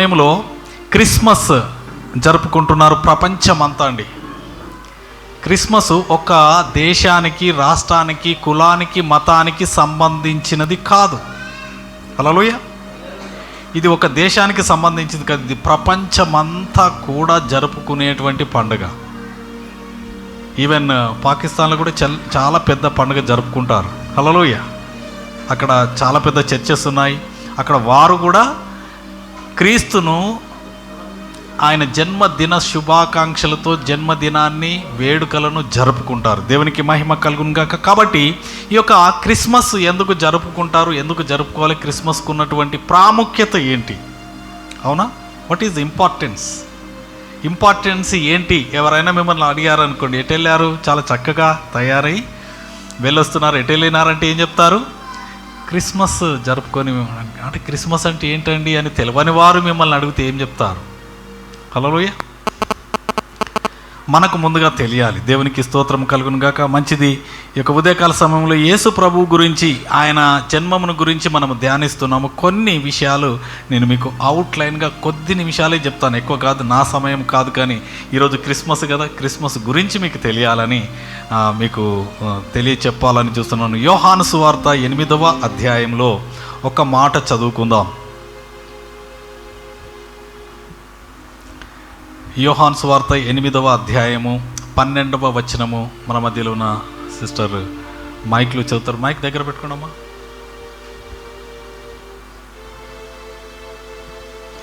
సమయంలో క్రిస్మస్ జరుపుకుంటున్నారు ప్రపంచమంతా అండి. క్రిస్మస్ ఒక దేశానికి, రాష్ట్రానికి, కులానికి, మతానికి సంబంధించినది కాదు. హల్లెలూయా. ఇది ఒక దేశానికి సంబంధించింది కాదు, ఇది ప్రపంచమంతా కూడా జరుపుకునేటువంటి పండుగ. ఈవెన్ పాకిస్తాన్లో కూడా చాలా పెద్ద పండుగ జరుపుకుంటారు. హల్లెలూయా. అక్కడ చాలా పెద్ద చర్చెస్ ఉన్నాయి. అక్కడ వారు కూడా క్రీస్తును ఆయన జన్మదిన శుభాకాంక్షలతో జన్మదినాన్ని, వేడుకలను జరుపుకుంటారు. దేవునికి మహిమ కలుగును గాక. కాబట్టి ఈ యొక్క క్రిస్మస్ ఎందుకు జరుపుకుంటారు, ఎందుకు జరుపుకోవాలి, క్రిస్మస్కు ఉన్నటువంటి ప్రాముఖ్యత ఏంటి? అవునా? వాట్ ఈజ్ ఇంపార్టెన్స్ ఏంటి? ఎవరైనా మిమ్మల్ని అడిగారనుకోండి, ఎటు వెళ్ళారు, చాలా చక్కగా తయారై వెళ్ళొస్తున్నారు, ఎటు వెళ్ళినారంటే ఏం చెప్తారు? క్రిస్మస్ జరుపుకొని. అంటే క్రిస్మస్ అంటే ఏంటండి అని తెలియని వారు మిమ్మల్ని అడిగితే ఏం చెప్తారు? హల్లెలూయా. మనకు ముందుగా తెలియాలి. దేవునికి స్తోత్రం కలుగును గాక. మంచిది. ఈ యొక్క ఉదయకాల సమయంలో యేసు ప్రభువు గురించి, ఆయన జన్మమును గురించి మనము ధ్యానిస్తున్నాము. కొన్ని విషయాలు నేను మీకు అవుట్లైన్గా కొద్ది నిమిషాలే చెప్తాను, ఎక్కువ కాదు, నా సమయం కాదు. కానీ ఈరోజు క్రిస్మస్ కదా, క్రిస్మస్ గురించి మీకు తెలియాలని, మీకు తెలియచెప్పాలని చూస్తున్నాను. యోహాను సువార్త 8వ అధ్యాయంలో ఒక మాట చదువుకుందాం. యోహాను సువార్త 8వ అధ్యాయము 12వ వచనము. మన మధ్యలో ఉన్న సిస్టర్ మైక్లు చదువుతారు. మైక్ దగ్గర పెట్టుకోండమ్మా.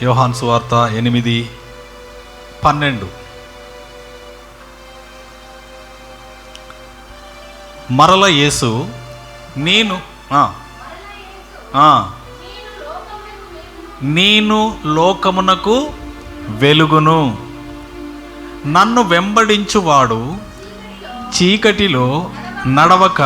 యోహాను సువార్త 8:12. మరల యేసు నేను లోకమునకు వెలుగును, నన్ను వెంబడించువాడు చీకటిలో నడవక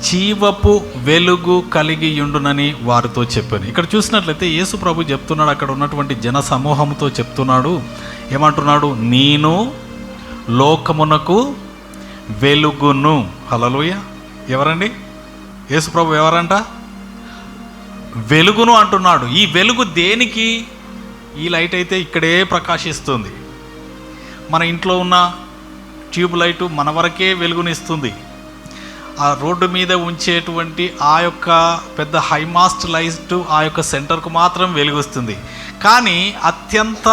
జీవపు వెలుగు కలిగి ఉండునని వారితో చెప్పాను. ఇక్కడ చూసినట్లయితే యేసు ప్రభు చెప్తున్నాడు, అక్కడ ఉన్నటువంటి జన సమూహంతో చెప్తున్నాడు. ఏమంటున్నాడు? నేను లోకమునకు వెలుగును. హల్లెలూయా. ఎవరండి? యేసు ప్రభు ఎవరంట? వెలుగును అంటున్నాడు. ఈ వెలుగు దేనికి? ఈ లైట్ అయితే ఇక్కడే ప్రకాశిస్తుంది. మన ఇంట్లో ఉన్న ట్యూబ్ లైటు మన వరకే వెలుగునిస్తుంది. ఆ రోడ్డు మీద ఉంచేటువంటి ఆ యొక్క పెద్ద హైమాస్ట్ లైట్ ఆ యొక్క సెంటర్కు మాత్రం వెలుగుస్తుంది. కానీ అత్యంత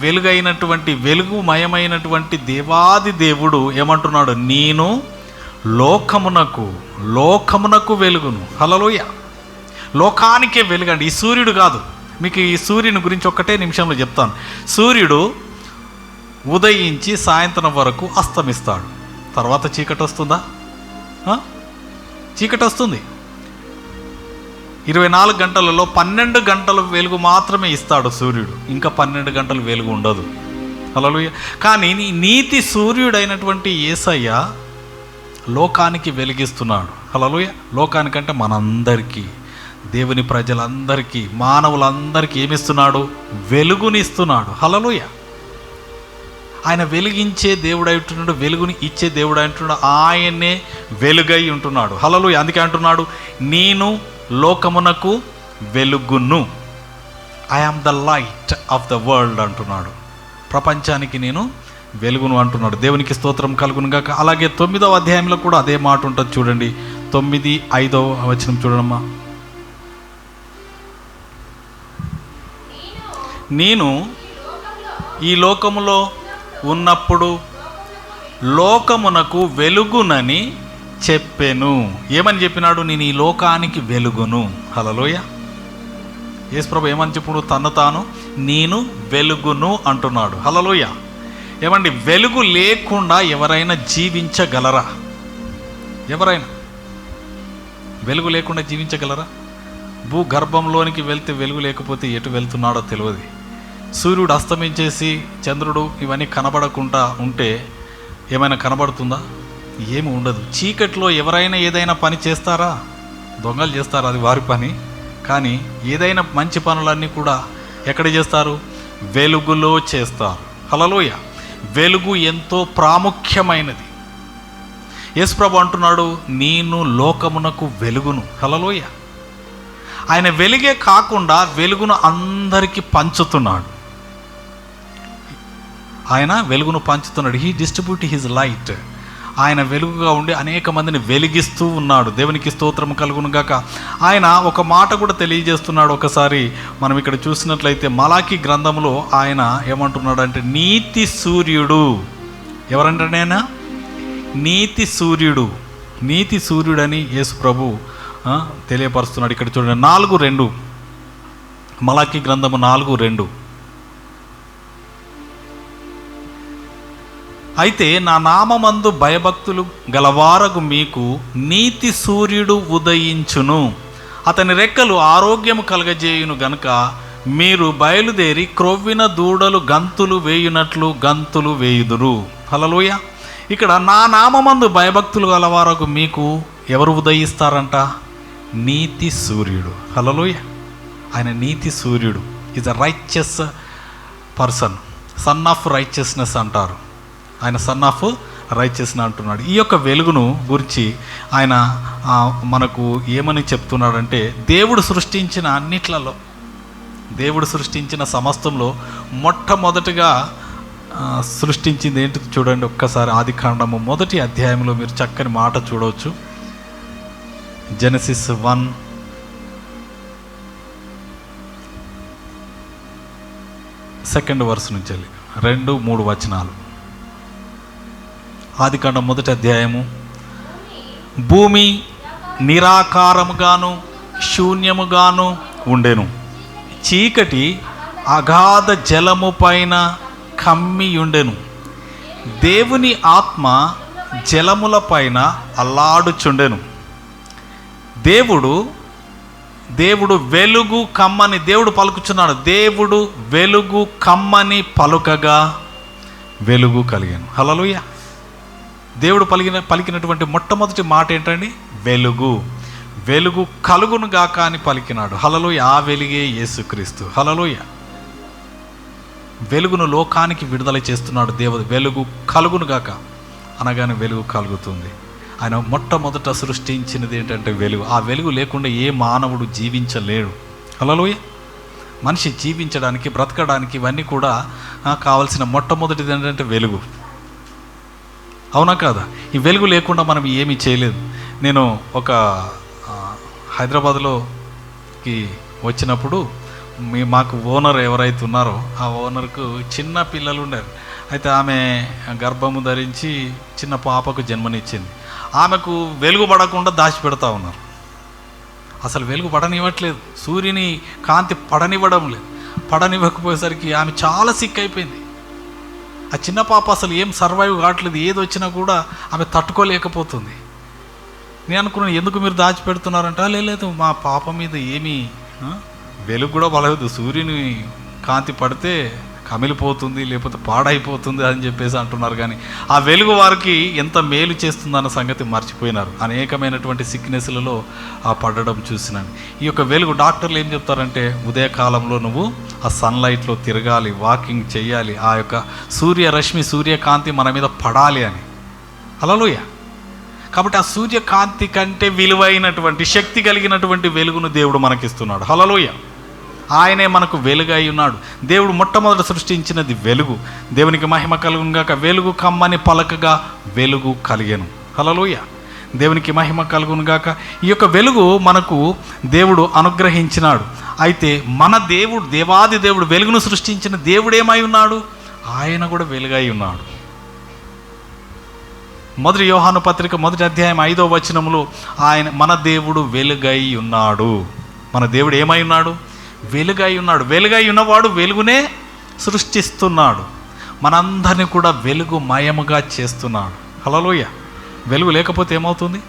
వెలుగైనటువంటి, వెలుగుమయమైనటువంటి దేవాది దేవుడు ఏమంటున్నాడు? నేను లోకమునకు వెలుగును. హల్లెలూయా. లోకానికే వెలుగండి. ఈ సూర్యుడు కాదు. మీకు ఈ సూర్యుని గురించి ఒక్కటే నిమిషంలో చెప్తాను. సూర్యుడు ఉదయించి సాయంత్రం వరకు అస్తమిస్తాడు. తర్వాత చీకటి వస్తుందా? చీకటి వస్తుంది. 24 గంటలలో 12 గంటలు వెలుగు మాత్రమే ఇస్తాడు సూర్యుడు. ఇంకా 12 గంటలు వెలుగు ఉండదు. హల్లెలూయా. కానీ నీతి సూర్యుడైనటువంటి యేసయ్య లోకానికి వెలిగిస్తున్నాడు. హల్లెలూయా. లోకానికంటే మనందరికీ, దేవుని ప్రజలందరికీ, మానవులందరికీ ఏమిస్తున్నాడు? వెలుగునిస్తున్నాడు. హల్లెలూయా. ఆయన వెలిగించే దేవుడై ఉంటున్నాడు, వెలుగుని ఇచ్చే దేవుడై ఉంటున్నాడు. ఆయనే వెలుగై ఉంటున్నాడు. హల్లెలూయా. అందుకే అంటున్నాడు, నేను లోకమునకు వెలుగును. I am the light of the world అంటున్నాడు. ప్రపంచానికి నేను వెలుగును అంటున్నాడు. దేవునికి స్తోత్రం కలుగును గాక. అలాగే 9వ అధ్యాయంలో కూడా అదే మాట ఉంటుంది. చూడండి, 9:5 వచనం చూడమ్మా. నేను ఈ లోకములో ఉన్నప్పుడు లోకమునకు వెలుగునని చెప్పెను. ఏమని చెప్పినాడు? నేను ఈ లోకానికి వెలుగును. హల్లెలూయా. యేసు ప్రభు ఏమని చెప్పుడు? తను తాను నేను వెలుగును అంటున్నాడు. హల్లెలూయా. ఏమండి, వెలుగు లేకుండా ఎవరైనా జీవించగలరా? ఎవరైనా వెలుగు లేకుండా జీవించగలరా? భూగర్భంలోనికి వెళ్తే వెలుగు లేకపోతే ఎటు వెళ్తున్నాడో తెలియదు. సూర్యుడు అస్తమించేసి చంద్రుడు ఇవన్నీ కనబడకుండా ఉంటే ఏమైనా కనబడుతుందా? ఏమి ఉండదు. చీకట్లో ఎవరైనా ఏదైనా పని చేస్తారా? దొంగలు చేస్తారు, అది వారి పని. కానీ ఏదైనా మంచి పనులన్నీ కూడా ఎక్కడ చేస్తారు? వెలుగులో చేస్తారు. హల్లెలూయా. వెలుగు ఎంతో ప్రాముఖ్యమైనది. యేసు ప్రభు అంటున్నాడు, నేను లోకమునకు వెలుగును. హల్లెలూయా. ఆయన వెలుగే కాకుండా వెలుగును అందరికీ పంచుతున్నాడు. ఆయన వెలుగును పంచుతున్నాడు. He distribute his light. ఆయన వెలుగుగా ఉండి అనేక మందిని వెలిగిస్తూ ఉన్నాడు. దేవునికి స్తోత్రం కలుగును గాక. ఆయన ఒక మాట కూడా తెలియజేస్తున్నాడు. ఒకసారి మనం ఇక్కడ చూసినట్లయితే మలాకి గ్రంథంలో ఆయన ఏమంటున్నాడు అంటే, నీతి సూర్యుడు. ఎవరంటే ఆయన నీతి సూర్యుడు. నీతి సూర్యుడని యేసు ప్రభు తెలియపరుస్తున్నాడు. ఇక్కడ చూడండి 4:2, మలాకి గ్రంథము 4:2. అయితే నా నామమందు భయభక్తులు గలవారగు మీకు నీతి సూర్యుడు ఉదయించును, అతని రెక్కలు ఆరోగ్యము కలగజేయును గనుక మీరు బయలుదేరి క్రొవ్విన దూడలు గంతులు వేయునట్లు గంతులు వేయుదురు. హల్లెలూయ. ఇక్కడ నా నామమందు భయభక్తులు గలవారగు మీకు ఎవరు ఉదయిస్తారంట? నీతి సూర్యుడు. హల్లెలూయ. ఆయన నీతి సూర్యుడు. Is a righteous person, son of righteousness అంటారు. ఆయన సన్ ఆఫ్ రైచియస్నెస్ అంటున్నాడు. ఈ యొక్క వెలుగును గురించి ఆయన మనకు ఏమని చెప్తున్నాడంటే, దేవుడు సృష్టించిన అన్నిట్లలో, దేవుడు సృష్టించిన సమస్తంలో మొట్టమొదటిగా సృష్టించింది ఏంటి చూడండి. ఒక్కసారి ఆదికాండము 1వ అధ్యాయంలో మీరు చక్కని మాట చూడవచ్చు. జెనసిస్ 1:2 verse నుంచి వెళ్ళి 2-3 వచనాలు. ఆదికాండం 1వ అధ్యాయము. భూమి నిరాకారముగాను శూన్యముగాను ఉండెను, చీకటి అగాధ జలము పైన కమ్మి ఉండెను, దేవుని ఆత్మ జలముల పైన అల్లాడుచుండెను. దేవుడు వెలుగు కమ్మని, దేవుడు పలుకుచున్నాడు. దేవుడు వెలుగు కమ్మని పలుకగా వెలుగు కలిగాను. హల్లెలూయా. దేవుడు పలికినటువంటి మొట్టమొదటి మాట ఏంటండి? వెలుగు. వెలుగు కలుగును గాక అని పలికినాడు. హల్లెలూయా. ఆ వెలుగే యేసుక్రీస్తు. హల్లెలూయా. వెలుగును లోకానికి విడుదల చేస్తున్నాడు దేవుడు. వెలుగు కలుగును గాక అనగానే వెలుగు కలుగుతుంది. ఆయన మొట్టమొదట సృష్టించినది ఏంటంటే వెలుగు. ఆ వెలుగు లేకుండా ఏ మానవుడు జీవించలేడు. హల్లెలూయా. మనిషి జీవించడానికి, బ్రతకడానికి ఇవన్నీ కూడా కావాల్సిన మొట్టమొదటిది ఏంటంటే వెలుగు. అవునా కాదా? ఈ వెలుగు లేకుండా మనం ఏమీ చేయలేదు. నేను ఒక హైదరాబాద్లోకి వచ్చినప్పుడు మాకు ఓనర్ ఎవరైతే ఉన్నారో ఆ ఓనర్కు చిన్న పిల్లలు ఉండారు. అయితే ఆమె గర్భము ధరించి చిన్న పాపకు జన్మనిచ్చింది. ఆమెకు వెలుగు పడకుండా దాచిపెడతా ఉన్నారు. అసలు వెలుగు పడనివ్వట్లేదు, సూర్యుని కాంతి పడనివ్వడం లేదు. పడనివ్వకపోయేసరికి ఆమె చాలా సిక్ అయిపోయింది. ఆ చిన్న పాప అసలు ఏం సర్వైవ్ కావట్లేదు. ఏది వచ్చినా కూడా ఆమె తట్టుకోలేకపోతుంది. నేను అనుకున్నాను, ఎందుకు మీరు దాచిపెడుతున్నారంట? లేదు, మా పాప మీద ఏమీ వెలుగు కూడా పడలేదు, సూర్యుని కాంతి పడితే కమిలిపోతుంది, లేకపోతే పాడైపోతుంది అని చెప్పేసి అంటున్నారు. కానీ ఆ వెలుగు వారికి ఎంత మేలు చేస్తుందన్న సంగతి మర్చిపోయినారు. అనేకమైనటువంటి సిక్నెస్లలో ఆ పడడం చూసినాను. ఈ యొక్క వెలుగు డాక్టర్లు ఏం చెప్తారంటే, ఉదయకాలంలో నువ్వు ఆ సన్లైట్లో తిరగాలి, వాకింగ్ చేయాలి, ఆ యొక్క సూర్యరశ్మి సూర్యకాంతి మన మీద పడాలి అని. హల్లెలూయా. కాబట్టి ఆ సూర్యకాంతి కంటే విలువైనటువంటి శక్తి కలిగినటువంటి వెలుగును దేవుడు మనకిస్తున్నాడు. హల్లెలూయా. ఆయనే మనకు వెలుగై ఉన్నాడు. దేవుడు మొట్టమొదట సృష్టించినది వెలుగు. దేవునికి మహిమ కలుగును గాక. వెలుగు కమ్మని పలకగా వెలుగు కలిగెను. హల్లెలూయా. దేవునికి మహిమ కలుగును గాక. ఈ యొక్క వెలుగు మనకు దేవుడు అనుగ్రహించినాడు. అయితే మన దేవుడు, దేవాది దేవుడు, వెలుగును సృష్టించిన దేవుడు ఏమై ఉన్నాడు? ఆయన కూడా వెలుగై ఉన్నాడు. 1 యోహాను పత్రిక 1వ అధ్యాయం 5వ వచనములో మన దేవుడు వెలుగై ఉన్నాడు. మన దేవుడు ఏమై ఉన్నాడు? వెలుగై ఉన్నాడు. వెలుగై ఉన్నవాడు వెలుగునే సృష్టిస్తున్నాడు. మనందరినీ కూడా వెలుగుమయముగా చేస్తున్నాడు. హల్లెలూయా. వెలుగు లేకపోతే ఏమవుతుంది?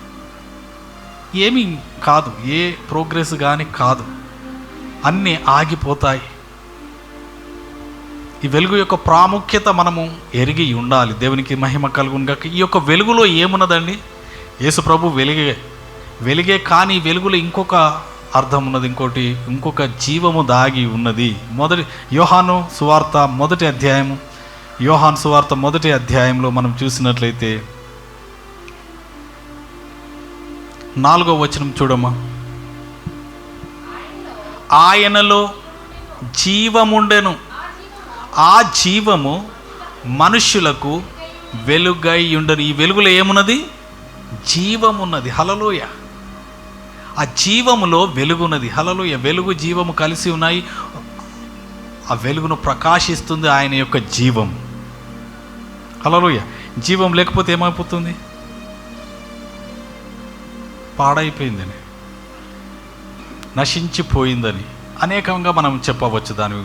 ఏమీ కాదు, ఏ ప్రోగ్రెస్ కానీ కాదు, అన్నీ ఆగిపోతాయి. ఈ వెలుగు యొక్క ప్రాముఖ్యత మనము ఎరిగి ఉండాలి. దేవునికి మహిమ కలుగును గాక. ఈ యొక్క వెలుగులో ఏమున్నదండి? యేసు ప్రభు వెలుగే కానీ వెలుగులో ఇంకొక అర్థం ఉన్నది, ఇంకొక జీవము దాగి ఉన్నది. యోహాను సువార్త 1వ అధ్యాయము, యోహాను సువార్త 1వ అధ్యాయంలో మనం చూసినట్లయితే 4వ వచనం చూడమ్మా. ఆయనలో జీవముండెను, ఆ జీవము మనుష్యులకు వెలుగై ఉండను. ఈ వెలుగులో ఏమున్నది? జీవమున్నది. హల్లెలూయ. ఆ జీవములో వెలుగున్నది. హల్లెలూయ. వెలుగు జీవము కలిసి ఉన్నాయి. ఆ వెలుగును ప్రకాశిస్తుంది ఆయన యొక్క జీవం. హల్లెలూయ. జీవం లేకపోతే ఏమైపోతుంది? పాడైపోయిందని, నశించిపోయిందని అనేకంగా మనం చెప్పవచ్చు దాని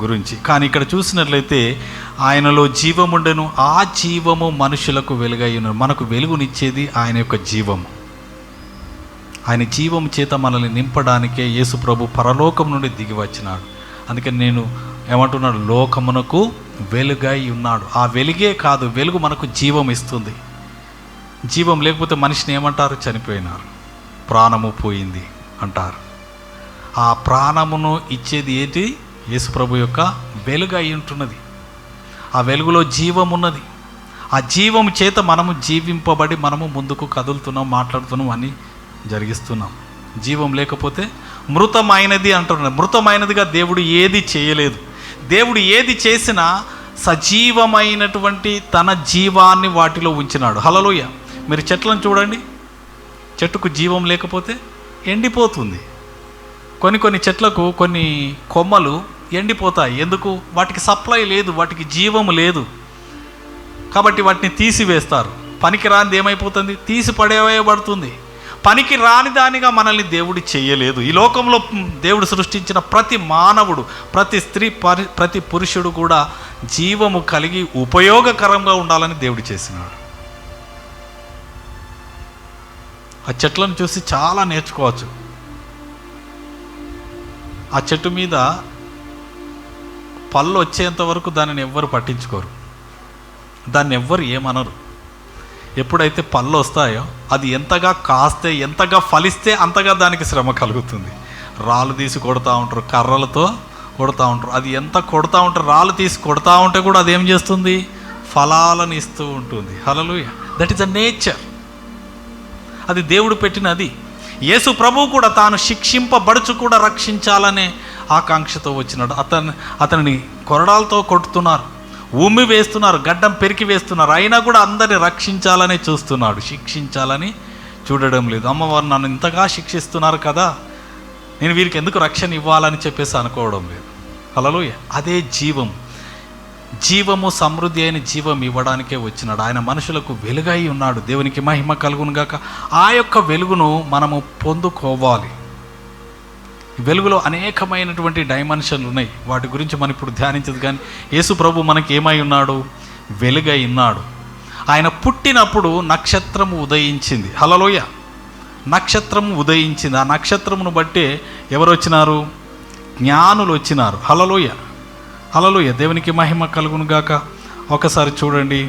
గురించి. కానీ ఇక్కడ చూసినట్లయితే ఆయనలో జీవముండెను, ఆ జీవము మనుషులకు వెలుగై ఉన్నది. మనకు వెలుగునిచ్చేది ఆయన యొక్క జీవము. ఆయన జీవము చేత మనల్ని నింపడానికే యేసు ప్రభు పరలోకం నుండి దిగి వచ్చినాడు. అందుకని నేను ఏమంటున్నాడు? లోకమునకు వెలుగై ఉన్నాడు. ఆ వెలుగే కాదు, వెలుగు మనకు జీవం ఇస్తుంది. జీవం లేకపోతే మనిషిని ఏమంటారు? చనిపోయినారు, ప్రాణము పోయింది అంటారు. ఆ ప్రాణమును ఇచ్చేది ఏంటి? యేసు ప్రభు యొక్క వెలుగు అయి ఉంటున్నది. ఆ వెలుగులో జీవం ఉన్నది. ఆ జీవం చేత మనము జీవింపబడి మనము ముందుకు కదులుతున్నాం, మాట్లాడుతున్నాం, అని జరిగిస్తున్నాం. జీవం లేకపోతే మృతమైనది అంటున్నాడు. మృతమైనదిగా దేవుడు ఏది చేయలేదు. దేవుడు ఏది చేసినా సజీవమైనటువంటి తన జీవాన్ని వాటిలో ఉంచినాడు. హల్లెలూయా. మీరు చెట్లను చూడండి, చెట్టుకు జీవం లేకపోతే ఎండిపోతుంది. కొన్ని చెట్లకు కొన్ని కొమ్మలు ఎండిపోతాయి. ఎందుకు? వాటికి సప్లై లేదు, వాటికి జీవము లేదు. కాబట్టి వాటిని తీసివేస్తారు. పనికి రానిది ఏమైపోతుంది? తీసి పడేయబడుతుంది. పనికి రాని దానిగా మనల్ని దేవుడు చేయలేదు. ఈ లోకంలో దేవుడు సృష్టించిన ప్రతి మానవుడు, ప్రతి స్త్రీ, ప్రతి పురుషుడు కూడా జీవము కలిగి ఉపయోగకరంగా ఉండాలని దేవుడు చేసినాడు. ఆ చెట్లను చూసి చాలా నేర్చుకోవచ్చు. ఆ చెట్టు మీద పళ్ళు వచ్చేంత వరకు దానిని ఎవ్వరు పట్టించుకోరు, దాన్ని ఎవ్వరు ఏమనరు. ఎప్పుడైతే పళ్ళు వస్తాయో అది ఎంతగా కాస్తే, ఎంతగా ఫలిస్తే అంతగా దానికి శ్రమ కలుగుతుంది. రాళ్ళు తీసి కొడతా ఉంటారు, కర్రలతో కొడతా ఉంటారు. అది ఎంత కొడతా ఉంటారు, రాళ్ళు తీసి కొడతా ఉంటే కూడా అది ఏం చేస్తుంది? ఫలాలను ఇస్తూ ఉంటుంది. Hallelujah. That is a nature. అది దేవుడు పెట్టినది. యేసు ప్రభువు కూడా తాను శిక్షింపబడుచు కూడా రక్షించాలనే ఆకాంక్షతో వచ్చినాడు. అతనిని కొరడాలతో కొడుతున్నారు, ఉమ్మి వేస్తున్నారు, గడ్డం పెరికి వేస్తున్నారు. అయినా కూడా అందరిని రక్షించాలని చూస్తున్నాడు, శిక్షించాలని చూడడం లేదు. అమ్మవారు నన్ను ఇంతగా శిక్షిస్తున్నారు కదా, నేను వీరికి ఎందుకు రక్షణ ఇవ్వాలని చెప్పేసి అనుకోవడం లేదు. హల్లెలూయా. అదే జీవం. జీవము, సమృద్ధి అయిన జీవం ఇవ్వడానికే వచ్చినాడు. ఆయన మనుషులకు వెలుగై ఉన్నాడు. దేవునికి మహిమ కలుగును గాక. ఆ యొక్క వెలుగును మనము పొందుకోవాలి. వెలుగులో అనేకమైనటువంటి డైమెన్షన్లు ఉన్నాయి. వాటి గురించి మనం ఇప్పుడు ధ్యానించదు. కానీ యేసు ప్రభు మనకి ఏమై ఉన్నాడు? వెలుగై ఉన్నాడు. ఆయన పుట్టినప్పుడు నక్షత్రము ఉదయించింది. హల్లెలూయా. నక్షత్రము ఉదయించింది. ఆ నక్షత్రమును బట్టే ఎవరు వచ్చినారు? జ్ఞానులు వచ్చినారు. హల్లెలూయా. హల్లెలూయా. దేవునికి మహిమ కలుగును గాక. ఒకసారి చూడండి,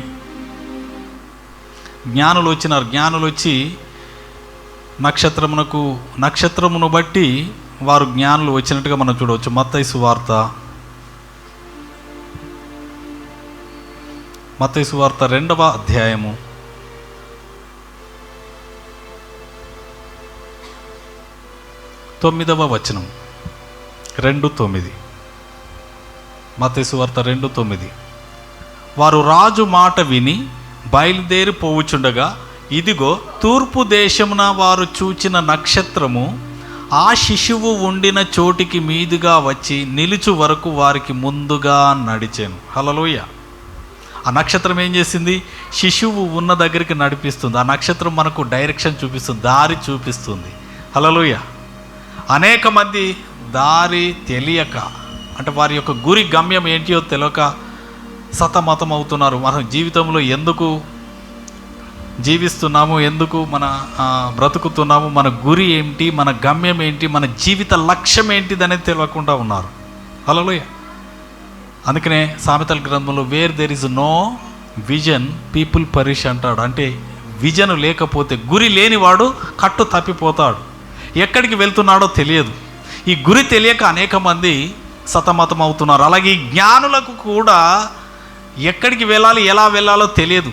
జ్ఞానులు వచ్చినారు. జ్ఞానులు వచ్చి నక్షత్రమును బట్టి వారు జ్ఞానులు వచ్చినట్టుగా మనం చూడవచ్చు. మత్తయి సువార్త 2వ అధ్యాయము 9వ వచనం. 2:9. మత్తయి సువార్త 2:9. వారు రాజు మాట విని బయలుదేరి పోవుచుండగా, ఇదిగో తూర్పు దేశమున వారు చూచిన నక్షత్రము ఆ శిశువు ఉండిన చోటికి మీదుగా వచ్చి నిలుచు వరకు వారికి ముందుగా నడిచాను. హల్లెలూయా. ఆ నక్షత్రం ఏం చేసింది? శిశువు ఉన్న దగ్గరికి నడిపిస్తుంది. ఆ నక్షత్రం మనకు డైరెక్షన్ చూపిస్తుంది, దారి చూపిస్తుంది. హల్లెలూయా. అనేక మంది దారి తెలియక, అంటే వారి యొక్క గురి గమ్యం ఏంటియో తెలియక సతమతం అవుతున్నారు. మన జీవితంలో ఎందుకు జీవిస్తున్నాము, ఎందుకు మన బ్రతుకుతున్నాము, మన గురి ఏంటి, మన గమ్యం ఏంటి, మన జీవిత లక్ష్యం ఏంటిది అనేది తెలియకుండా ఉన్నారు. హల్లెలూయా. అందుకనే సామెతల గ్రంథంలో where there is no vision people perish అంటాడు. అంటే విజన్ లేకపోతే, గురి లేనివాడు కట్టు తప్పిపోతాడు, ఎక్కడికి వెళ్తున్నాడో తెలియదు. ఈ గురి తెలియక అనేక మంది సతమతం అవుతున్నారు. అలాగే జ్ఞానులకు కూడా ఎక్కడికి వెళ్ళాలి, ఎలా వెళ్ళాలో తెలియదు.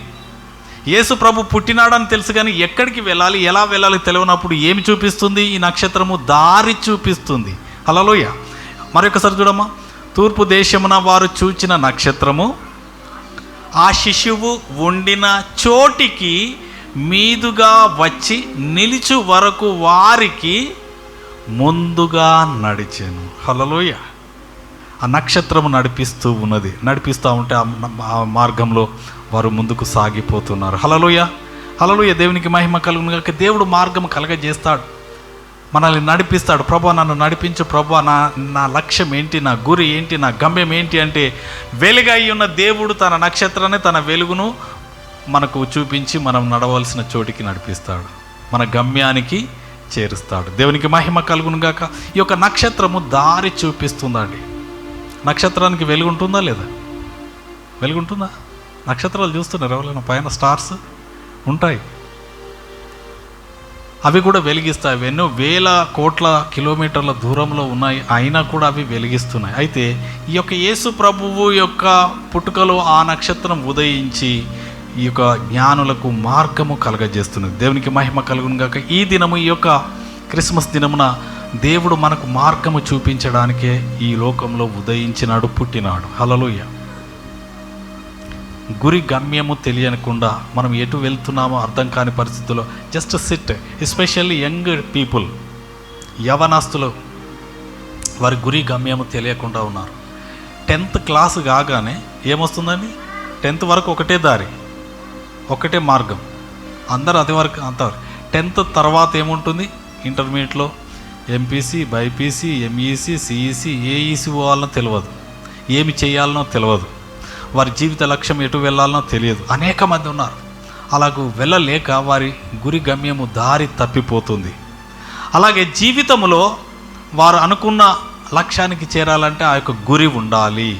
యేసు ప్రభు పుట్టినాడని తెలుసు, కానీ ఎక్కడికి వెళ్ళాలి, ఎలా వెళ్ళాలి తెలియనప్పుడు ఏమి చూపిస్తుంది? ఈ నక్షత్రము దారి చూపిస్తుంది. హల్లెలూయ. మరొకసారి చూడమ్మా. తూర్పు దేశమున వారు చూచిన నక్షత్రము ఆ శిశువు ఉండిన చోటికి మీదుగా వచ్చి నిలిచు వరకు వారికి ముందుగా నడిచెను. హల్లెలూయ. ఆ నక్షత్రము నడిపిస్తూ ఉన్నది. నడిపిస్తూ ఉంటే ఆ మార్గంలో వారు ముందుకు సాగిపోతున్నారు. హల్లెలూయ. హల్లెలూయ. దేవునికి మహిమ కలుగును గాక. దేవుడు మార్గం కలగజేస్తాడు, మనల్ని నడిపిస్తాడు. ప్రభా నన్ను నడిపించు ప్రభా, నా లక్ష్యం ఏంటి, నా గురి ఏంటి, నా గమ్యం ఏంటి అంటే వెలుగై ఉన్న దేవుడు తన నక్షత్రాన్ని, తన వెలుగును మనకు చూపించి మనం నడవలసిన చోటికి నడిపిస్తాడు, మన గమ్యానికి చేరుస్తాడు. దేవునికి మహిమ కలుగును గాక. ఈ యొక్క నక్షత్రము దారి చూపిస్తుందండి. నక్షత్రానికి వెలుగు ఉంటుందా లేదా? వెలుగుంటుందా? నక్షత్రాలు చూస్తున్నారు ఎవరైనా? పైన స్టార్స్ ఉంటాయి, అవి కూడా వెలిగిస్తాయి. అవి ఎన్నో వేల కోట్ల కిలోమీటర్ల దూరంలో ఉన్నాయి, అయినా కూడా అవి వెలిగిస్తున్నాయి. అయితే ఈ యొక్క యేసు ప్రభువు యొక్క పుట్టుకలో ఆ నక్షత్రం ఉదయించి ఈ యొక్క జ్ఞానులకు మార్గము కలగజేస్తున్నది. దేవునికి మహిమ కలుగును గాక. ఈ దినము, ఈ యొక్క క్రిస్మస్ దినమున దేవుడు మనకు మార్గము చూపించడానికే ఈ లోకంలో ఉదయించినాడు, పుట్టినాడు. హల్లెలూయా. గురి గమ్యము తెలియకుండా మనం ఎటు వెళ్తున్నామో అర్థం కాని పరిస్థితుల్లో just SIT, especially young people, యవనస్తులు, వారి గురి గమ్యము తెలియకుండా ఉన్నారు. 10th క్లాస్ కాగానే ఏమొస్తుందండి? 10th వరకు ఒకటే దారి, ఒకటే మార్గం, అందరూ అది వరకు అంటారు. 10th తర్వాత ఏముంటుంది? ఇంటర్మీడియట్లో MPC, BiPC, MEC, CEC, AEC పోవాలనో తెలియదు, ఏమి చేయాలనో తెలియదు, వారి జీవిత లక్ష్యం ఎటు వెళ్ళాలనో తెలియదు. అనేక మంది ఉన్నారు. అలాగూ వెళ్ళలేక వారి గురి గమ్యము దారి తప్పిపోతుంది. అలాగే జీవితంలో వారు అనుకున్న లక్ష్యానికి చేరాలంటే ఆ యొక్క గురి ఉండాలి.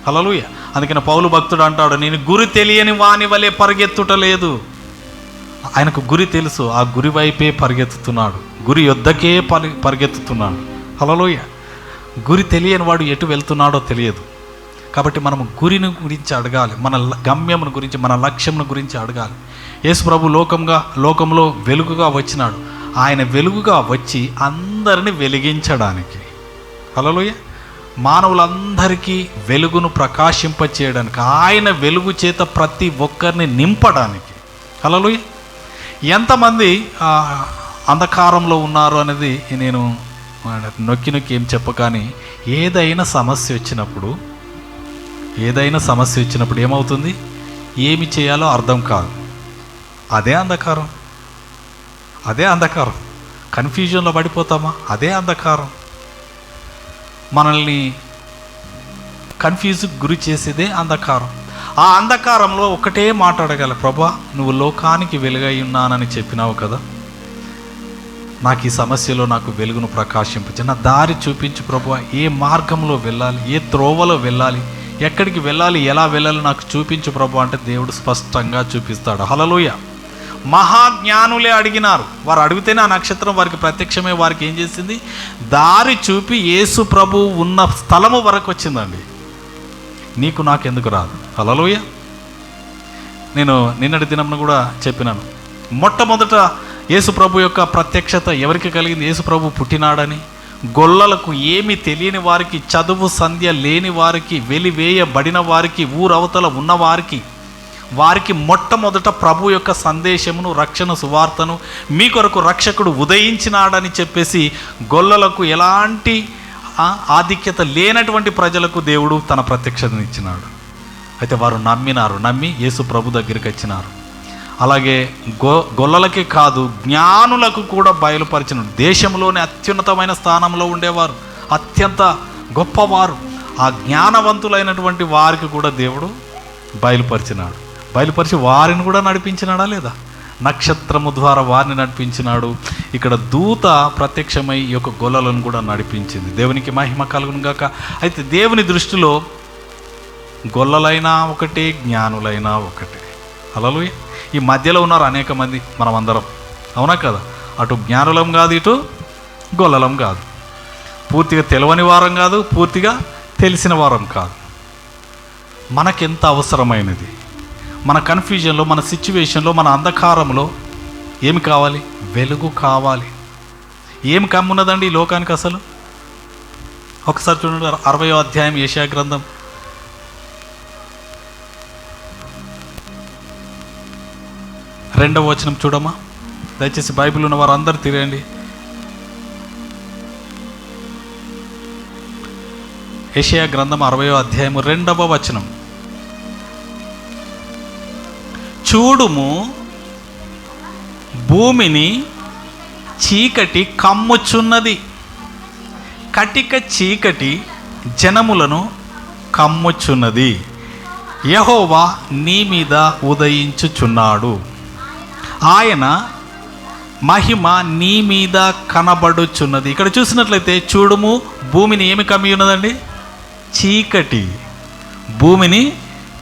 హల్లెలూయా. అందుకని పౌలు భక్తుడు అంటాడు, నేను గురి తెలియని వాని వలె పరిగెత్తుటలేదు. ఆయనకు గురి తెలుసు, ఆ గురి వైపే పరిగెత్తుతున్నాడు, గురి యొద్దకే పరిగెత్తుతున్నాడు. హల్లెలూయా. గురి తెలియని వాడు ఎటు వెళ్తున్నాడో తెలియదు. కాబట్టి మనము గురిని గురించి అడగాలి, మన గమ్యమును గురించి, మన లక్ష్యమును గురించి అడగాలి. యేసు ప్రభు లోకంలో వెలుగుగా వచ్చినాడు. ఆయన వెలుగుగా వచ్చి అందరిని వెలిగించడానికి, హల్లెలూయా, మానవులందరికీ వెలుగును ప్రకాశింపచేయడానికి, ఆయన వెలుగు చేత ప్రతి ఒక్కరిని నింపడానికి. హల్లెలూయా. ఎంతమంది అంధకారంలో ఉన్నారు అనేది నేను నొక్కి ఏం చెప్పగాని, ఏదైనా సమస్య వచ్చినప్పుడు ఏమవుతుంది? ఏమి చేయాలో అర్థం కాదు. అదే అంధకారం. కన్ఫ్యూజన్లో పడిపోతామా? అదే అంధకారం. మనల్ని కన్ఫ్యూజ్కి గురి చేసేదే అంధకారం. ఆ అంధకారంలో ఒకటే మాట్లాడగల, ప్రభా నువ్వు లోకానికి వెలుగై ఉన్నానని చెప్పినావు కదా, నాకు ఈ సమస్యలో నాకు వెలుగును ప్రకాశించు, నా దారి చూపించు ప్రభువా, ఏ మార్గంలో వెళ్ళాలి, ఏ త్రోవలో వెళ్ళాలి, ఎక్కడికి వెళ్ళాలి, ఎలా వెళ్ళాలి నాకు చూపించు ప్రభు అంటే దేవుడు స్పష్టంగా చూపిస్తాడు. హల్లెలూయా. మహాజ్ఞానులే అడిగినారు. వారు అడిగితేనే ఆ నక్షత్రం వారికి ప్రత్యక్షమే వారికి ఏం చేసింది? దారి చూపి యేసు ప్రభు ఉన్న స్థలము వరకు వచ్చిందండి. నీకు నాకెందుకు రాదు? హల్లెలూయా. నేను నిన్నటి దినంను కూడా చెప్పినాను. మొట్టమొదట యేసు ప్రభు యొక్క ప్రత్యక్షత ఎవరికి కలిగింది? యేసు ప్రభు పుట్టినాడని గొల్లలకు, ఏమి తెలియని వారికి, చదువు సంధ్య లేని వారికి, వెలివేయబడిన వారికి, ఊరవతల ఉన్న వారికి మొట్టమొదట ప్రభు యొక్క సందేశమును, రక్షణ సువార్తను, మీ కొరకు రక్షకుడు ఉదయించినాడని చెప్పేసి గొల్లలకు, ఎలాంటి ఆధిక్యత లేనటువంటి ప్రజలకు దేవుడు తన ప్రత్యక్షతను ఇచ్చినాడు. అయితే వారు నమ్మి యేసు ప్రభు దగ్గరికి వచ్చినారు. అలాగే గొల్లలకే కాదు, జ్ఞానులకు కూడా బయలుపరిచిన, దేశంలోనే అత్యున్నతమైన స్థానంలో ఉండేవారు, అత్యంత గొప్పవారు, ఆ జ్ఞానవంతులైనటువంటి వారికి కూడా దేవుడు బయలుపరిచి వారిని కూడా నడిపించినాడా లేదా? నక్షత్రము ద్వారా వారిని నడిపించినాడు. ఇక్కడ దూత ప్రత్యక్షమై ఈ యొక్క గొల్లలను కూడా నడిపించింది. దేవునికి మహిమ కలుగును గాక. అయితే దేవుని దృష్టిలో గొల్లలైనా ఒకటే, జ్ఞానులైనా ఒకటే. హల్లెలూయా. ఈ మధ్యలో ఉన్నారు అనేక మంది, మనమందరం, అవునా కదా? అటు జ్ఞానులం కాదు, ఇటు గొల్లలం కాదు, పూర్తిగా తెలియని వారం కాదు, పూర్తిగా తెలిసిన వారం కాదు. మనకెంత అవసరమైనది? మన కన్ఫ్యూజన్లో, మన సిచ్యువేషన్లో, మన అంధకారంలో ఏమి కావాలి? వెలుగు కావాలి. ఏమి కమ్మున్నదండి ఈ లోకానికి? అసలు ఒకసారి చూడండి 60వ అధ్యాయం యెషయా గ్రంథం 2వ వచనం చూడమ్మా. దయచేసి బైబిల్ ఉన్న వారు అందరూ తీరండి. యెషయా గ్రంథం 60వ అధ్యాయం 2వ వచనం. చూడుము, భూమిని చీకటి కమ్ముచున్నది, కటిక చీకటి జనములను కమ్ముచున్నది, యెహోవా నీ మీద ఉదయించుచున్నాడు, ఆయన మహిమ నీ మీద కనబడుచున్నది. ఇక్కడ చూసినట్లయితే చూడుము, భూమిని ఏమి కమ్మి ఉన్నదండి? చీకటి. భూమిని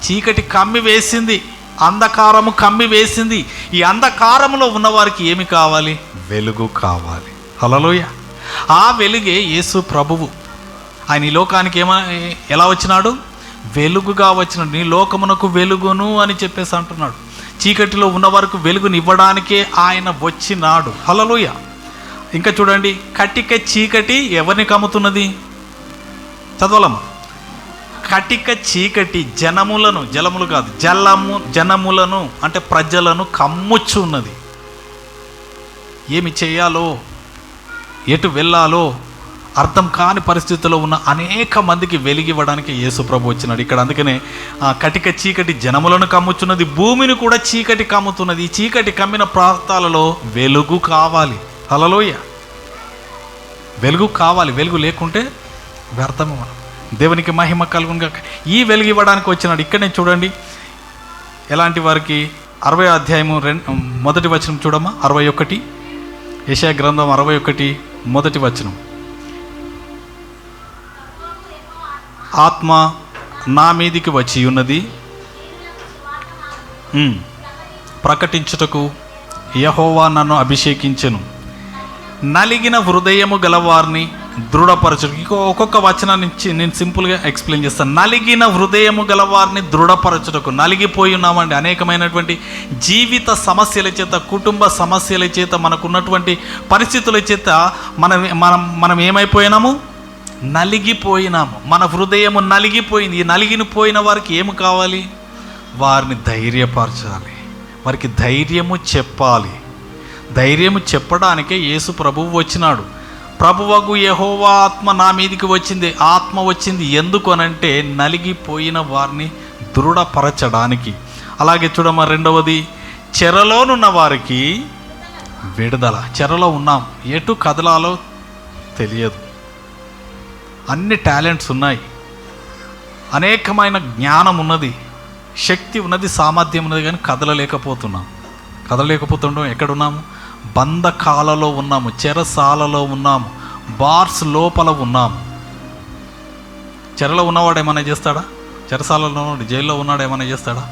చీకటి కమ్మి వేసింది, అంధకారము కమ్మి వేసింది. ఈ అంధకారంలో ఉన్నవారికి ఏమి కావాలి? వెలుగు కావాలి. హల్లెలూయా. ఆ వెలుగే యేసు ప్రభువు. ఆయన ఈ లోకానికి ఎలా వచ్చినాడు? వెలుగుగా వచ్చినాడు. నీ లోకమునకు వెలుగును అని చెప్పేసి అంటున్నాడు. చీకటిలో ఉన్నవారికి వెలుగుని ఇవ్వడానికే ఆయన వచ్చినాడు. హల్లెలూయా. ఇంకా చూడండి, కటిక చీకటి ఎవరిని కమ్ముతున్నది? చదవలమ్మా. కటిక చీకటి జనములను, జలములు కాదు, జనములను అంటే ప్రజలను కమ్ముచున్నది. ఏమి చేయాలో, ఎటు వెళ్ళాలో అర్థం కాని పరిస్థితుల్లో ఉన్న అనేక మందికి వెలిగివ్వడానికి యేసు ప్రభు వచ్చినాడు ఇక్కడ. అందుకనే కటిక చీకటి జనములను కమ్ముచున్నది, భూమిని కూడా చీకటి కమ్ముతున్నది. ఈ చీకటి కమ్మిన ప్రాంతాలలో వెలుగు కావాలి. హల్లెలూయా. వెలుగు కావాలి. వెలుగు లేకుంటే వ్యర్థము. మనం దేవునికి మహిమ కలుగునుగాక. ఈ వెలుగు ఇవ్వడానికి వచ్చినాడు. ఇక్కడనే చూడండి ఎలాంటి వారికి. 60వ అధ్యాయము 1వ వచనం చూడమ్మా. 61 యెషయా గ్రంథం 61 1వ వచనం. ఆత్మ నా మీదికి వచ్చి ఉన్నది, ప్రకటించుటకు యెహోవా నన్ను అభిషేకించెను, నలిగిన హృదయము గలవారిని దృఢపరచుటకు. ఒక్కొక్క వచనాన్ని నేను సింపుల్గా ఎక్స్ప్లెయిన్ చేస్తాను. నలిగిన హృదయము గలవారిని దృఢపరచుటకు. నలిగిపోయి ఉన్నామండి అనేకమైనటువంటి జీవిత సమస్యల చేత, కుటుంబ సమస్యల చేత, మనకున్నటువంటి పరిస్థితుల చేత మనం ఏమైపోయినాము? నలిగిపోయినాము. మన హృదయము నలిగిపోయింది. ఈ నలిగిపోయిన వారికి ఏమి కావాలి? వారిని ధైర్యపరచాలి, వారికి ధైర్యము చెప్పాలి. ధైర్యము చెప్పడానికే యేసు ప్రభువు వచ్చినాడు. ప్రభువగు యెహోవా ఆత్మ నా మీదికి వచ్చింది. ఆత్మ వచ్చింది ఎందుకు అనంటే నలిగిపోయిన వారిని దృఢపరచడానికి. అలాగే చూడమ్మా, 2వది చెరలోనున్న వారికి విడుదల. చెరలో ఉన్నాం, ఎటు కదలాలో తెలియదు. అన్ని టాలెంట్స్ ఉన్నాయి, అనేకమైన జ్ఞానం ఉన్నది, శక్తి ఉన్నది, సామర్థ్యం ఉన్నది, కానీ కదలలేకపోతుండం. ఎక్కడున్నాము? బంధకాలలో ఉన్నాము, చెరసాలలో ఉన్నాము, బార్స్ లోపల ఉన్నాము. చెరలో ఉన్నవాడు ఏమైనా చేస్తాడా? చెరసాలలో జైల్లో ఉన్నాడు ఏమైనా చేస్తాడా?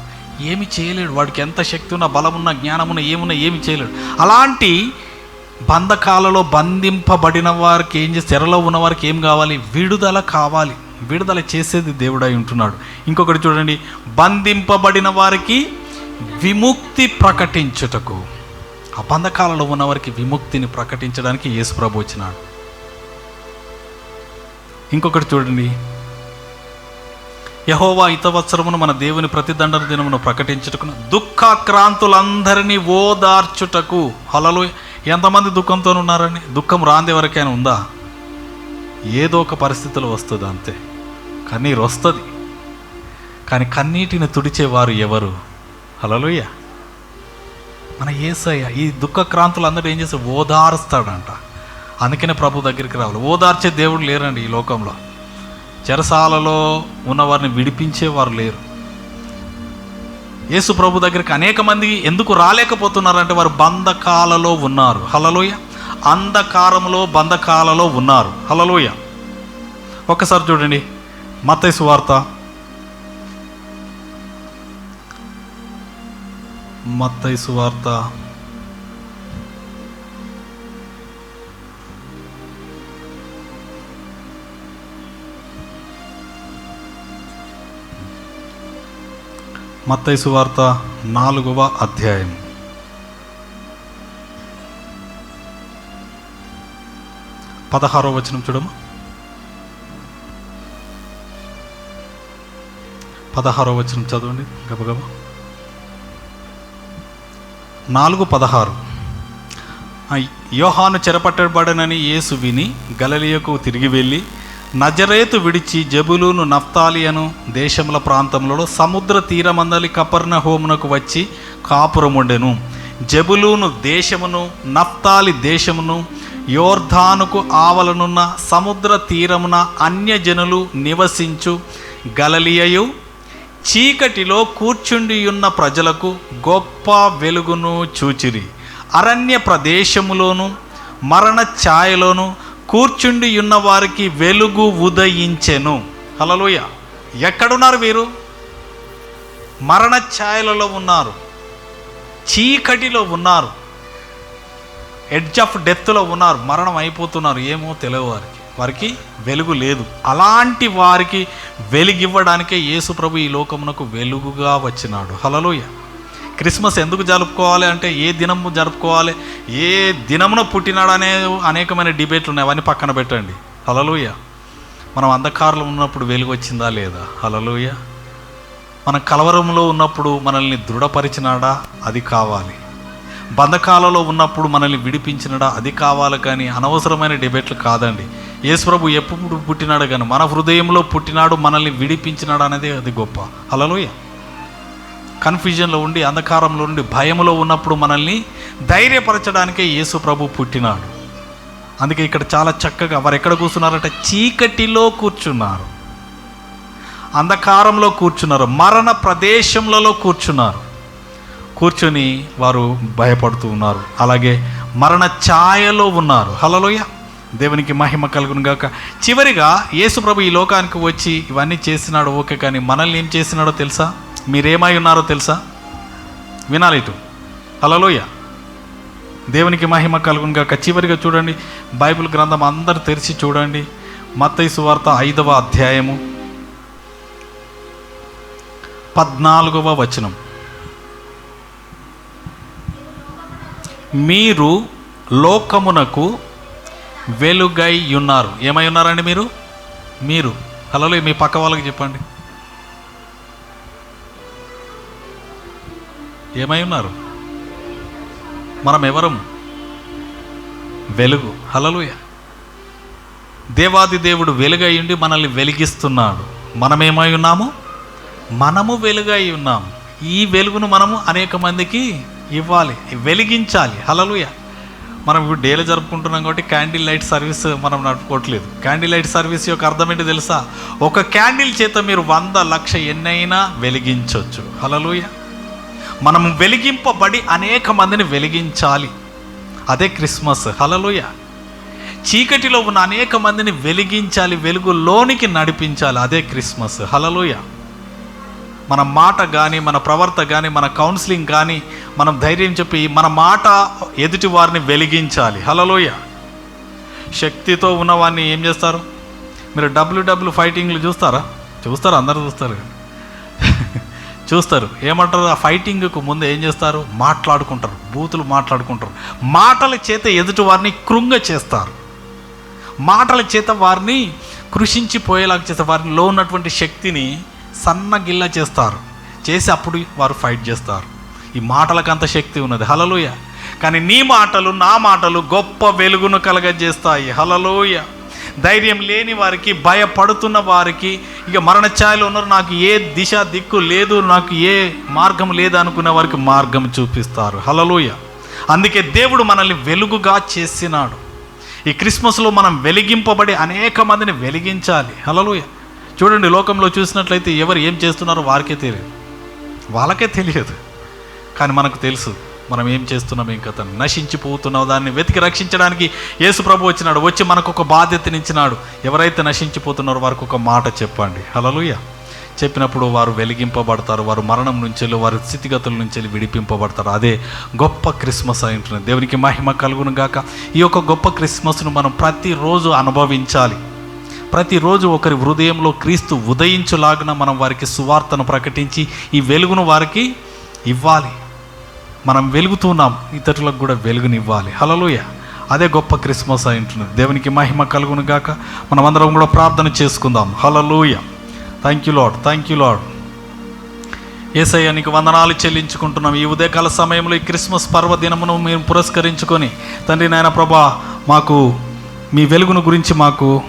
ఏమి చేయలేడు. వాడికి ఎంత శక్తి ఉన్నా, బలం ఉన్నా, జ్ఞానం ఉన్నా, ఏమి చేయలేడు. అలాంటి బంధకాలలో బంధింపబడిన వారికి ఏం చేస్తే, చెరలో ఉన్నవారికి ఏం కావాలి? విడుదల కావాలి. విడుదల చేసేది దేవుడై ఉంటున్నాడు. ఇంకొకటి చూడండి, బంధింపబడిన వారికి విముక్తి ప్రకటించుటకు. ఆ బంధకాలలో ఉన్నవారికి విముక్తిని ప్రకటించడానికి యేసు ప్రభు వచ్చినాడు. ఇంకొకటి చూడండి, యెహోవా హితవత్సరమును మన దేవుని ప్రతిదండన దినమును ప్రకటించుటకు, దుఃఖాక్రాంతులందరినీ ఓదార్చుటకు. హల్లెలూయా. ఎంతమంది దుఃఖంతో ఉన్నారని? దుఃఖం రాంది ఎవరికైనా ఉందా? ఏదో ఒక పరిస్థితిలో వస్తుంది, అంతే. కన్నీరు వస్తుంది, కానీ కన్నీటిని తుడిచేవారు ఎవరు? హల్లెలూయా. మన యేసయ్య. ఈ దుఃఖక్రాంతులు అందరూ ఏం చేస్తారు? ఓదారుస్తాడంట. అందుకనే ప్రభు దగ్గరికి రావాలి. ఓదార్చే దేవుడు లేరండి ఈ లోకంలో. చెరసాలలో ఉన్నవారిని విడిపించేవారు లేరు. యేసు ప్రభు దగ్గరికి అనేక మంది ఎందుకు రాలేకపోతున్నారంటే వారు బంధకాలలో ఉన్నారు. హల్లెలూయా. అంధకారంలో, బంధకాలలో ఉన్నారు. హల్లెలూయా. ఒక్కసారి చూడండి మత్తయి సువార్త, మత్తయి సువార్త 4వ అధ్యాయం 16వ వచనం చూడము. 16వ వచనం చదవండి గబగబా. 4:16. యోహాను చెరపట్టబడనని యేసు విని గలిలయకు తిరిగి వెళ్ళి నజరేతు విడిచి జెబులూను నఫ్తాలి అను దేశముల ప్రాంతంలో సముద్ర తీరమందలి కపెర్నహూమునకు వచ్చి కాపురముండెను. జెబులూను దేశమును నఫ్తాలి దేశమును యోర్దానుకు ఆవలనున్న సముద్ర తీరమున అన్యజనులు నివసించు గలిలయయు చీకటిలో కూర్చుండియున్న ప్రజలకు గొప్ప వెలుగును చూచిరి. అరణ్య ప్రదేశములోను మరణ ఛాయలోను కూర్చుండి ఉన్న వారికి వెలుగు ఉదయించెను. హల్లెలూయా. ఎక్కడున్నారు వీరు? మరణ ఛాయలలో ఉన్నారు, చీకటిలో ఉన్నారు, ఎడ్జ్ ఆఫ్ డెత్లో ఉన్నారు, మరణం అయిపోతున్నారు. ఏమో తెలియదు వారికి వెలుగు లేదు. అలాంటి వారికి వెలుగివ్వడానికే యేసు ప్రభు ఈ లోకమునకు వెలుగుగా వచ్చినాడు. హల్లెలూయా. క్రిస్మస్ ఎందుకు జరుపుకోవాలి అంటే, ఏ దినము జరుపుకోవాలి, ఏ దినమున పుట్టినాడనే అనేకమైన డిబేట్లు ఉన్నాయి. అవన్నీ పక్కన పెట్టండి. హల్లెలూయా. మనం అంధకారంలో ఉన్నప్పుడు వెలుగు వచ్చిందా లేదా? హల్లెలూయా. మనం కలవరంలో ఉన్నప్పుడు మనల్ని దృఢపరిచినాడా? అది కావాలి. బంధకాలలో ఉన్నప్పుడు మనల్ని విడిపించినాడా? అది కావాలి. కానీ అనవసరమైన డిబేట్లు కాదండి. యేసు ప్రభు ఎప్పుడు పుట్టినాడు కానీ మన హృదయంలో పుట్టినాడు, మనల్ని విడిపించినాడు అనేది అది గొప్ప. హల్లెలూయా. కన్ఫ్యూజన్లో ఉండి, అంధకారంలో ఉండి, భయంలో ఉన్నప్పుడు మనల్ని ధైర్యపరచడానికే యేసు ప్రభు పుట్టినాడు. అందుకే ఇక్కడ చాలా చక్కగా వారు ఎక్కడ కూర్చున్నారంటే చీకటిలో కూర్చున్నారు, అంధకారంలో కూర్చున్నారు, మరణ ప్రదేశంలో కూర్చున్నారు. కూర్చొని వారు భయపడుతూ ఉన్నారు, అలాగే మరణ ఛాయలో ఉన్నారు. హల్లెలూయా. దేవునికి మహిమ కలుగును గాక. చివరిగా యేసు ప్రభు ఈ లోకానికి వచ్చి ఇవన్నీ చేసినాడు, ఓకే. కానీ మనల్ని ఏం చేసినాడో తెలుసా? మీరేమై ఉన్నారో తెలుసా? వినాలి ఇటు. హల్లెలూయా. దేవునికి మహిమ కలుగును గాక. చివరిగా చూడండి, బైబిల్ గ్రంథం అందరు తెరిచి చూడండి. మత్తయి సువార్త 5వ అధ్యాయము 14వ వచనం. మీరు లోకమునకు వెలుగై ఉన్నారు. ఏమై ఉన్నారండి మీరు? హల్లెలూయా. మీ పక్క వాళ్ళకి చెప్పండి, ఏమై ఉన్నారు? మనం ఎవరం? వెలుగు. హల్లెలూయా. దేవాది దేవుడు వెలుగై ఉండి మనల్ని వెలిగిస్తున్నాడు. మనమేమై ఉన్నాము? మనము వెలుగై ఉన్నాము. ఈ వెలుగును మనము అనేక మందికి ఇవ్వాలి, వెలిగించాలి. హల్లెలూయా. మనం ఇప్పుడు డేలో జరుపుకుంటున్నాం కాబట్టి క్యాండిల్ లైట్ సర్వీస్ మనం నడుపుకోవట్లేదు. క్యాండిల్ లైట్ సర్వీస్ యొక్క అర్థం ఏంటి తెలుసా? ఒక క్యాండిల్ చేత మీరు 100 లక్ష ఎన్నైనా వెలిగించవచ్చు. హల్లెలూయా. మనం వెలిగింపబడి అనేక మందిని వెలిగించాలి. అదే క్రిస్మస్. హల్లెలూయా. చీకటిలో ఉన్న అనేక మందిని వెలిగించాలి, వెలుగులోనికి నడిపించాలి. అదే క్రిస్మస్. హల్లెలూయా. మన మాట కానీ, మన ప్రవర్త కానీ, మన కౌన్సిలింగ్ కానీ, మనం ధైర్యం చెప్పి మన మాట ఎదుటి వారిని వెలిగించాలి. హల్లెలూయా. శక్తితో ఉన్నవాడిని ఏం చేస్తారు? మీరు డబ్ల్యూ ఫైటింగ్లు చూస్తారా? అందరూ చూస్తారు. ఏమంటారు? ఆ ఫైటింగ్కు ముందు ఏం చేస్తారు? మాట్లాడుకుంటారు, బూతులు మాట్లాడుకుంటారు. మాటల చేత ఎదుటి వారిని కృంగ చేస్తారు, మాటల చేత వారిని కృషించిపోయేలాగా చేస్తారు, వారిలో ఉన్నటువంటి శక్తిని సన్నగిల్ల చేసి అప్పుడు వారు ఫైట్ చేస్తారు. ఈ మాటలకు అంత శక్తి ఉన్నది. హల్లెలూయా. కానీ నీ మాటలు, నా మాటలు గొప్ప వెలుగును కలగజేస్తాయి. హల్లెలూయా. ధైర్యం లేని వారికి, భయపడుతున్న వారికి, ఇక మరణ ఛాయలో ఉన్నారు, నాకు ఏ దిశ దిక్కు లేదు, నాకు ఏ మార్గం లేదు అనుకునే వారికి మార్గం చూపిస్తారు. హల్లెలూయా. అందుకే దేవుడు మనల్ని వెలుగుగా చేసినాడు. ఈ క్రిస్మస్లో మనం వెలిగింపబడి అనేక మందిని వెలిగించాలి. హల్లెలూయా. చూడండి, లోకంలో చూసినట్లయితే ఎవరు ఏం చేస్తున్నారో వాళ్ళకే తెలియదు. కానీ మనకు తెలుసు మనం ఏం చేస్తున్నాం, ఏం కథ. నశించిపోతున్నావు, దాన్ని వెతికి రక్షించడానికి యేసు ప్రభు వచ్చినాడు. వచ్చి మనకు ఒక బాధ్యతనిచ్చినాడు. ఎవరైతే నశించిపోతున్నారో వారికి ఒక మాట చెప్పండి. హల్లెలూయా. చెప్పినప్పుడు వారు వెలిగింపబడతారు, వారు మరణం నుంచి, వారి స్థితిగతుల నుంచి విడిపింపబడతారు. అదే గొప్ప క్రిస్మస్ అయి ఉంటుంది. దేవునికి మహిమ కలుగును గాక. ఈ యొక్క గొప్ప క్రిస్మస్ను మనం ప్రతిరోజు అనుభవించాలి. ప్రతిరోజు ఒకరి హృదయంలో క్రీస్తు ఉదయించులాగున మనం వారికి సువార్తను ప్రకటించి ఈ వెలుగును వారికి ఇవ్వాలి. మనం వెలుగుతున్నాం, ఇతరులకు కూడా వెలుగునివ్వాలి. హల్లెలూయా. అదే గొప్ప క్రిస్మస్ అయి ఉంటుంది. దేవునికి మహిమ కలుగును గాక. మనం అందరం కూడా ప్రార్థన చేసుకుందాం. Hallelujah. Thank you Lord. Yesayya నీకు వందనాలు చెల్లించుకుంటున్నాం. ఈ ఉదయకాల సమయంలో ఈ క్రిస్మస్ పర్వదినమును మేము పురస్కరించుకొని తండ్రి నాయన ప్రభా మాకు మీ వెలుగును గురించి మాకు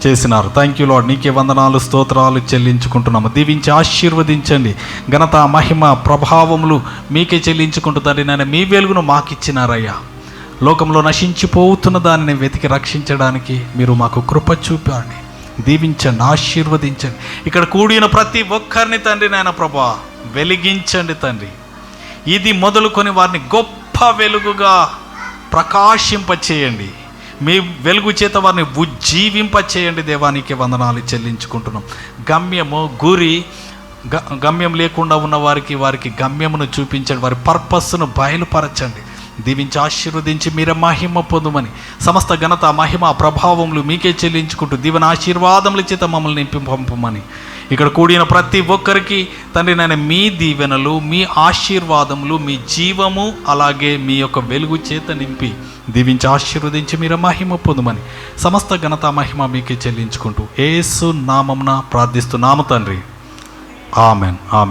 చేసినారు. Thank you lord. నీకే వందనాలు స్తోత్రాలు చెల్లించుకుంటున్నాము. దీవించి ఆశీర్వదించండి. ఘనత మహిమ ప్రభావములు మీకే చెల్లించుకుంటూ తండ్రి నాయన మీ వెలుగును మాకు ఇచ్చినారయ్యా. లోకంలో నశించిపోతున్న దానిని వెతికి రక్షించడానికి మీరు మాకు కృప చూపండి. దీవించండి, ఆశీర్వదించండి. ఇక్కడ కూడిన ప్రతి ఒక్కరిని తండ్రి నాయన ప్రభా వెలిగించండి తండ్రి. ఇది మొదలుకొని వారిని గొప్ప వెలుగుగా ప్రకాశింపచేయండి. మీ వెలుగు చేత వారిని ఉజ్జీవింపచేయండి. దేవానికి వందనాలు చెల్లించుకుంటున్నాం. గమ్యము గురి గమ్యం లేకుండా ఉన్న వారికి గమ్యమును చూపించండి. వారి పర్పస్ను బయలుపరచండి. దీవించి ఆశీర్వదించి మీరే మహిమ పొందుమని, సమస్త ఘనత మహిమ ప్రభావములు మీకే చెల్లించుకుంటూ దీవెన ఆశీర్వాదముల చేత మమ్మల్ని నింపి పంపమని, ఇక్కడ కూడిన ప్రతి ఒక్కరికి తండ్రి నాయన మీ దీవెనలు, మీ ఆశీర్వాదములు, మీ జీవము అలాగే మీ యొక్క వెలుగు చేత నింపి దీవించి ఆశీర్వదించి మీరే మహిమ పొందుమని, సమస్త ఘనత మహిమ మీకే చెల్లించుకుంటూ యేసు నామమున ప్రార్థిస్తున్నాము తండ్రి. ఆమెన్. ఆమెన్.